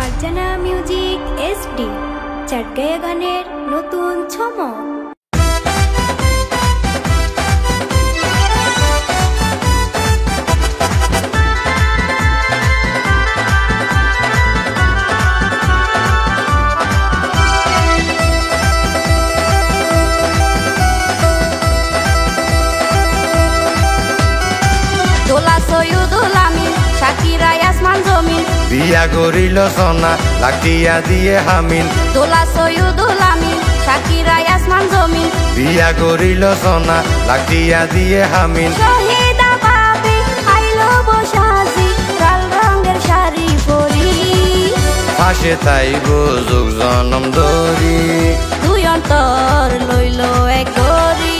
Marjana music SD চাটগাঁয়া গানের নতুন ছমক। বিয়া করিল সোনা লাকিয়া দিয়ে হামিন দোলা সৈয়দুল আমিন শাকিরা ইয়াসমান জমিন বিয়া করিল সোনা লাকিয়া দিয়ে হামিন শহীদা ভাবি আইলো বসাজি লাল রঙের শাড়ি পরি পাশে তাইব যুগ জনম ধরি দুই অন্তর লইল এক গরি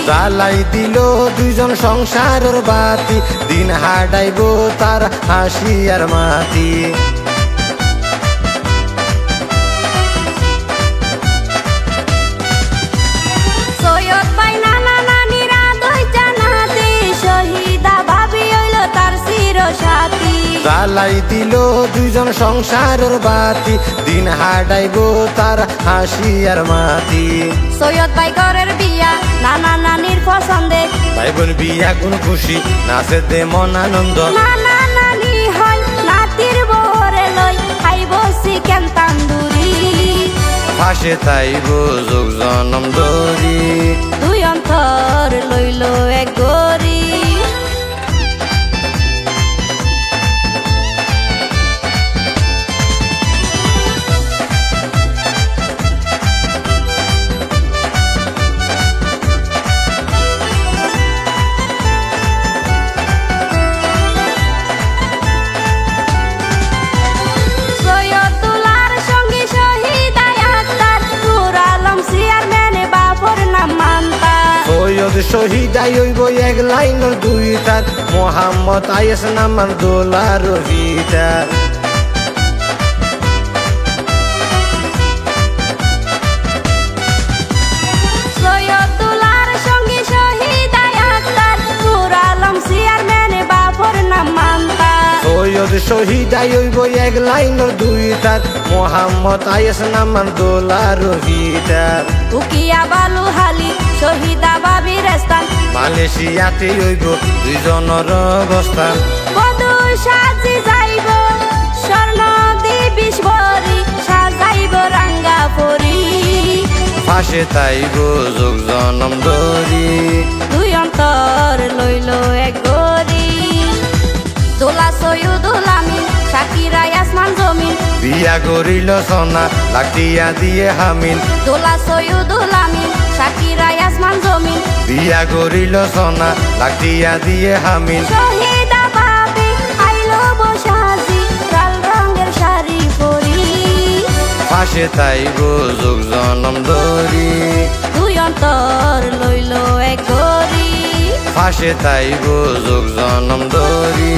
জ্বালাই দিল দুইজন সংসারের বাতি দিন হাডাইব তার হাসি আর মাতি সৈয়দ ভাই নানা নানিরা দুই জানাতি শহীদা ভাবি হইল তার চিরসাথী জ্বালাই দিল দুইজন সংসারের বাতি দিন হাডাইব তার হাসি আর মাতি সৈয়দ ভাই ঘরের বিয়া নানা নানির পছন্দে ভাই বোন বিয়া কোন খুশি নাচে দে মন আনন্দ নানা নানি হয় নাতির বরে লই খাইব চিকেন তান্দুরি পাশে তাইব যুগ জনম ধরি দুই অন্তর লইল এক গরি শহীদাই হইব এক লাইনের দুই তার মোহাম্মদ আয়েস নামার দোলা রহিদার সৈয়দুল্লাহর সঙ্গী শহীদাই আক্তার নূর আলম চেয়ারম্যান বাবর নাম মান্তা সৈয়দ শহীদাই হইব এক লাইনের দুই তার মোহাম্মদ আয়েস নামার দোলা রহিদার উকিয়া বালু হালি শহীদা বাবির স্থান মালয়েশিয়াতে হইব দুইজনের অবস্থান বধূ সাজি যাইব স্বর্ণ দিবিশ ভরি সাজাইব রাঙ্গা পরি পাশে তাইব যুগ জনম ধরি দুই অন্তর লইল এক গরি দোলা সৈয়দুল আমিন শাকিরা ইয়াসমান জমিন বিয়া করিল সোনা লাকিয়া দিয়ে হামিন দোলা সৈয়দুল আমিন শাকিরা ইয়াসমান জমিন বিয়া করিল সোনা লাকিয়া দিয়ে হামিন শহীদা ভাবি আইলো বসাজি লাল রঙের শাড়ি পরি পাশে তাইব যুগ জনম ধরি দুই অন্তর লইল এক গরি পাশে তাইব যুগ জনম ধরি